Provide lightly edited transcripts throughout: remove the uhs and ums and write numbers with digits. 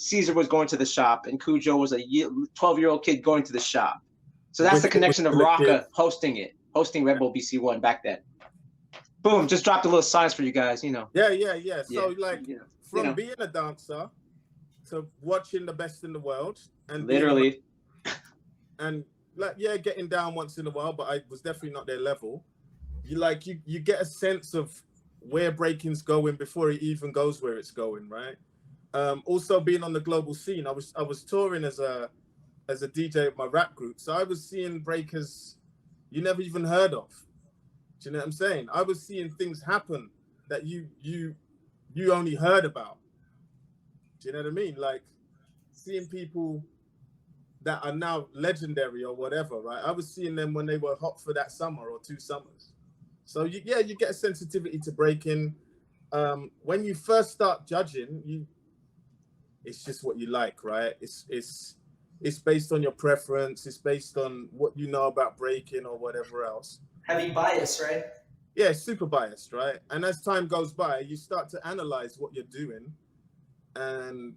Caesar was going to the shop and Cujo was a 12-year-old kid going to the shop. So that's the connection of Rocka hosting Red Bull BC1 back then. Boom, just dropped a little science for you guys, you know. Yeah. So from being a dancer to watching the best in the world and literally and getting down once in a while, but I was definitely not their level. You get a sense of where breaking's going before it even goes where it's going, right? Also being on the global scene, I was touring as a DJ with my rap group, so I was seeing breakers you never even heard of. Do you know what I'm saying? I was seeing things happen that you only heard about. Do you know what I mean? Like seeing people that are now legendary or whatever, right? I was seeing them when they were hot for that summer or 2 summers. So you get a sensitivity to breaking. When you first start judging, it's just what you like, right? It's based on your preference. It's based on what you know about breaking or whatever else. Heavy bias, right? Yeah, super biased, right? And as time goes by, you start to analyze what you're doing, and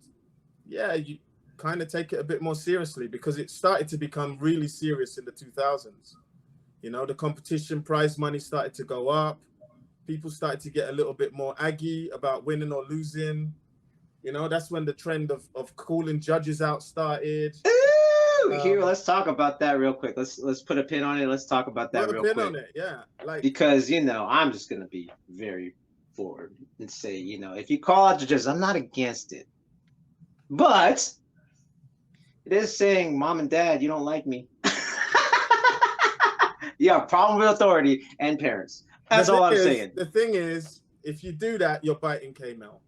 you kind of take it a bit more seriously because it started to become really serious in the 2000s. You know, the competition prize money started to go up. People started to get a little bit more aggy about winning or losing. You know, that's when the trend of calling judges out started. Here, let's talk about that real quick. Let's put a pin on it. Let's talk about that real quick. Put a pin on it, yeah. Because, you know, I'm just going to be very forward and say, you know, if you call out judges, I'm not against it. But it is saying, Mom and Dad, you don't like me. You have a problem with authority and parents. That's all I'm saying. The thing is, if you do that, you're biting K-Mel.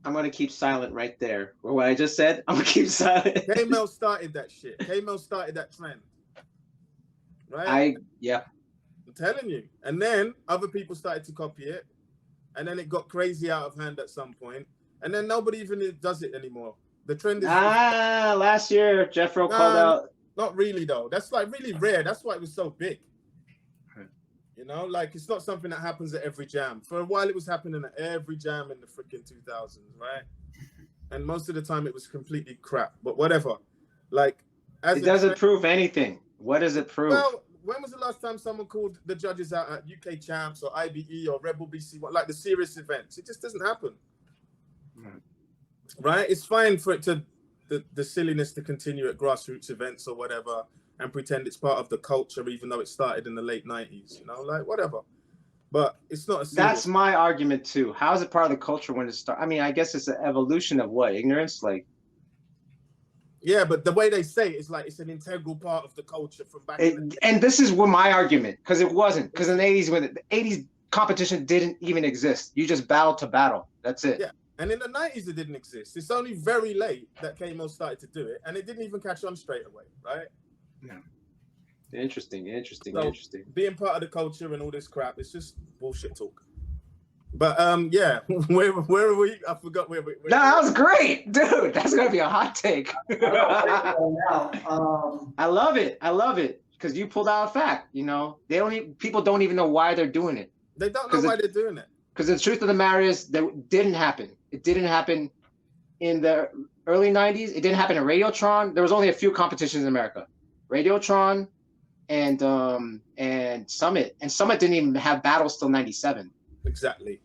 I'm going to keep silent right there. Or what I just said, I'm going to keep silent. K-Mel started that shit. K-Mel started that trend. Right? I'm telling you. And then other people started to copy it. And then it got crazy out of hand at some point. And then nobody even does it anymore. The trend is... last year, Jeffro called out... Not really, though. That's like really rare. That's why it was so big. You know, like it's not something that happens at every jam. For a while, it was happening at every jam in the freaking 2000s, right? And most of the time, it was completely crap. But whatever. Like, it doesn't prove anything. What does it prove? Well, when was the last time someone called the judges out at UK Champs or IBE or Red Bull BC1, like the serious events? It just doesn't happen, right? It's fine for it to the silliness to continue at grassroots events or whatever and pretend it's part of the culture, even though it started in the late 90s, you know, like whatever. But it's not a That's my argument too. How is it part of the culture when it starts? I mean, I guess it's an evolution of what? Ignorance? Like, yeah, but the way they say it is like it's an integral part of the culture from back in the day. And this is what my argument, because it wasn't. Because in the 80s, when the 80s competition didn't even exist. You just battle to battle. That's it. Yeah. And in the 90s, it didn't exist. It's only very late that K-Mo started to do it, and it didn't even catch on straight away, right? Yeah. Interesting. So, being part of the culture and all this crap, it's just bullshit talk. But yeah, where are we? I forgot where we. No, that was great, dude. That's gonna be a hot take. I love it because you pulled out a fact. You know, people don't even know why they're doing it. They don't know why they're doing it. Because the truth of the matter is that it didn't happen. It didn't happen in the early 90s. It didn't happen in Radiotron. There was only a few competitions in America. Radiotron and Summit. And Summit didn't even have battles till 97. Exactly.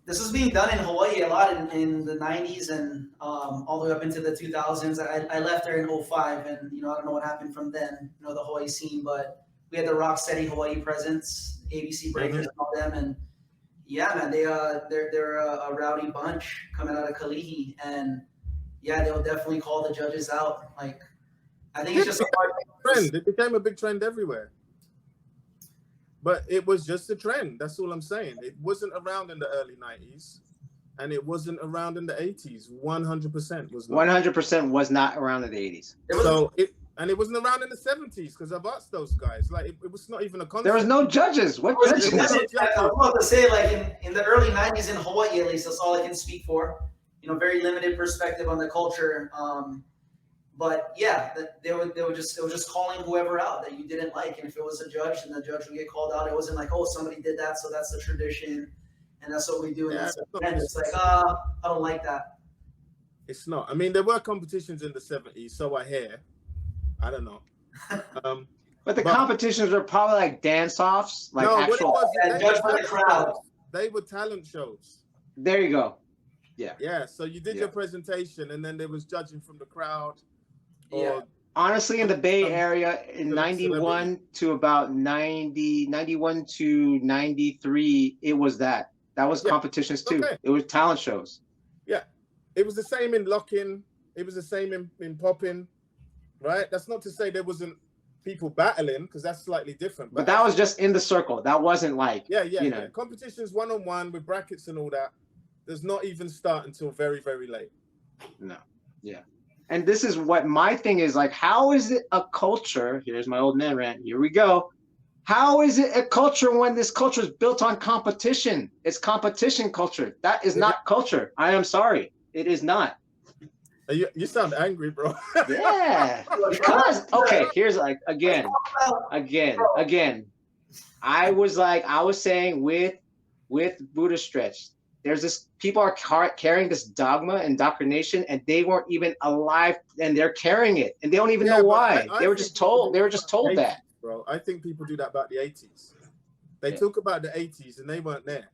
This was being done in Hawaii a lot in the 90s and all the way up into the 2000s. I left there in 2005, and I don't know what happened from then, the Hawaii scene, but we had the Rocksteady Hawaii presence, ABC Breakers and all them, and yeah, man, they're a rowdy bunch coming out of Kalihi, and yeah, they'll definitely call the judges out. Like, I think it's just a trend. It became a big trend everywhere. But it was just a trend. That's all I'm saying. It wasn't around in the early 90s, and it wasn't around in the 80s. 100% was not. 100% was not around in the 80s. It wasn't around in the 70s because I've asked those guys. Like, it was not even a concept. There was no judges. What judges? I was about to say, like, in the early 90s in Hawaii, at least, that's all I can speak for. Very limited perspective on the culture. But yeah, it was just calling whoever out that you didn't like, and if it was a judge, then the judge would get called out. It wasn't like, oh, somebody did that, so that's the tradition, and that's what we do. And that's the trend. It's like, I don't like that. It's not. I mean, there were competitions in the 70s, so I hear. I don't know. But the competitions were probably like dance-offs, like no, actual. what it was, judge for the crowd. They were talent shows. There you go. Yeah. Yeah. So you did your presentation, and then there was judging from the crowd. Yeah. Honestly, in the Bay Area, in 91 to about 91 to 93, it was that. That was competitions too. Okay. It was talent shows. Yeah. It was the same in locking. It was the same in popping, right? That's not to say there wasn't people battling, because that's slightly different. But that was just in the circle. That wasn't like, you know. Competitions one-on-one with brackets and all that does not even start until very, very late. No. Yeah. And this is what my thing is, like, how is it a culture? Here's my old man rant. Here we go. How is it a culture when this culture is built on competition? It's competition culture. That is not culture. I am sorry. It is not. You sound angry, bro. Yeah. Because, okay, here's like, again. I was saying with Buddha Stretch, there's this, people are carrying this dogma, indoctrination, and they weren't even alive, and they're carrying it, and they don't even know why. They were just told that. Bro, I think people do that about the 80s. They talk about the 80s, and they weren't there.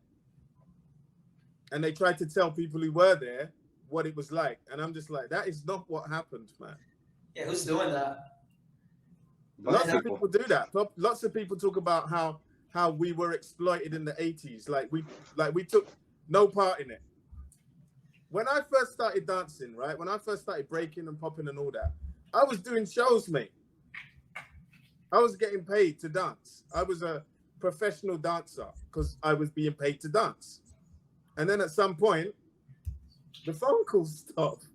And they tried to tell people who were there what it was like. And I'm just like, that is not what happened, man. Yeah, who's doing that? Lots of people do that. Lots of people talk about how we were exploited in the 80s. Like we took no part in it. When I first started dancing, right? When I first started breaking and popping and all that, I was doing shows, mate. I was getting paid to dance. I was a professional dancer because I was being paid to dance. And then at some point, the phone calls stopped.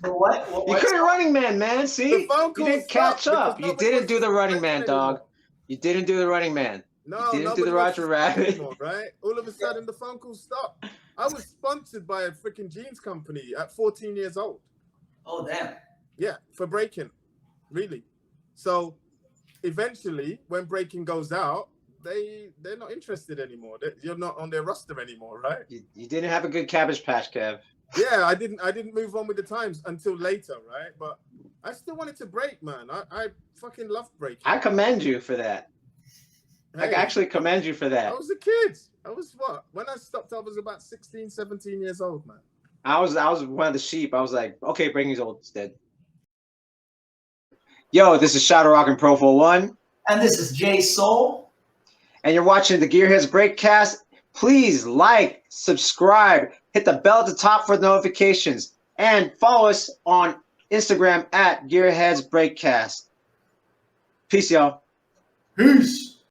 What? You couldn't Running Man. See? You didn't catch up. You didn't do the Running Man, dog. You didn't do the Running Man. No, you didn't do the Roger Rabbit. Anymore, right? All of a sudden, the phone calls stopped. I was sponsored by a freaking jeans company at 14 years old. Oh, damn. Yeah, for breaking. Really. So eventually, when breaking goes out, they're not interested anymore. You're not on their roster anymore, right? You didn't have a good Cabbage Patch, Kev. Yeah, I didn't move on with the times until later, right? But I still wanted to break, man. I fucking loved breaking. I commend you for that. Hey, I actually commend you for that. I was a kid. I was what? When I stopped, I was about 16, 17 years old, man. I was one of the sheep. I was like, okay, breaking's old, it's dead. Yo, this is Shadow Rock and ProfoWon. And this is Jasoul. And you're watching the Gearheadz's Breakcast. Please like, subscribe, hit the bell at the top for notifications, and follow us on Instagram at Gearheadzbreakcast. Peace, y'all. Peace.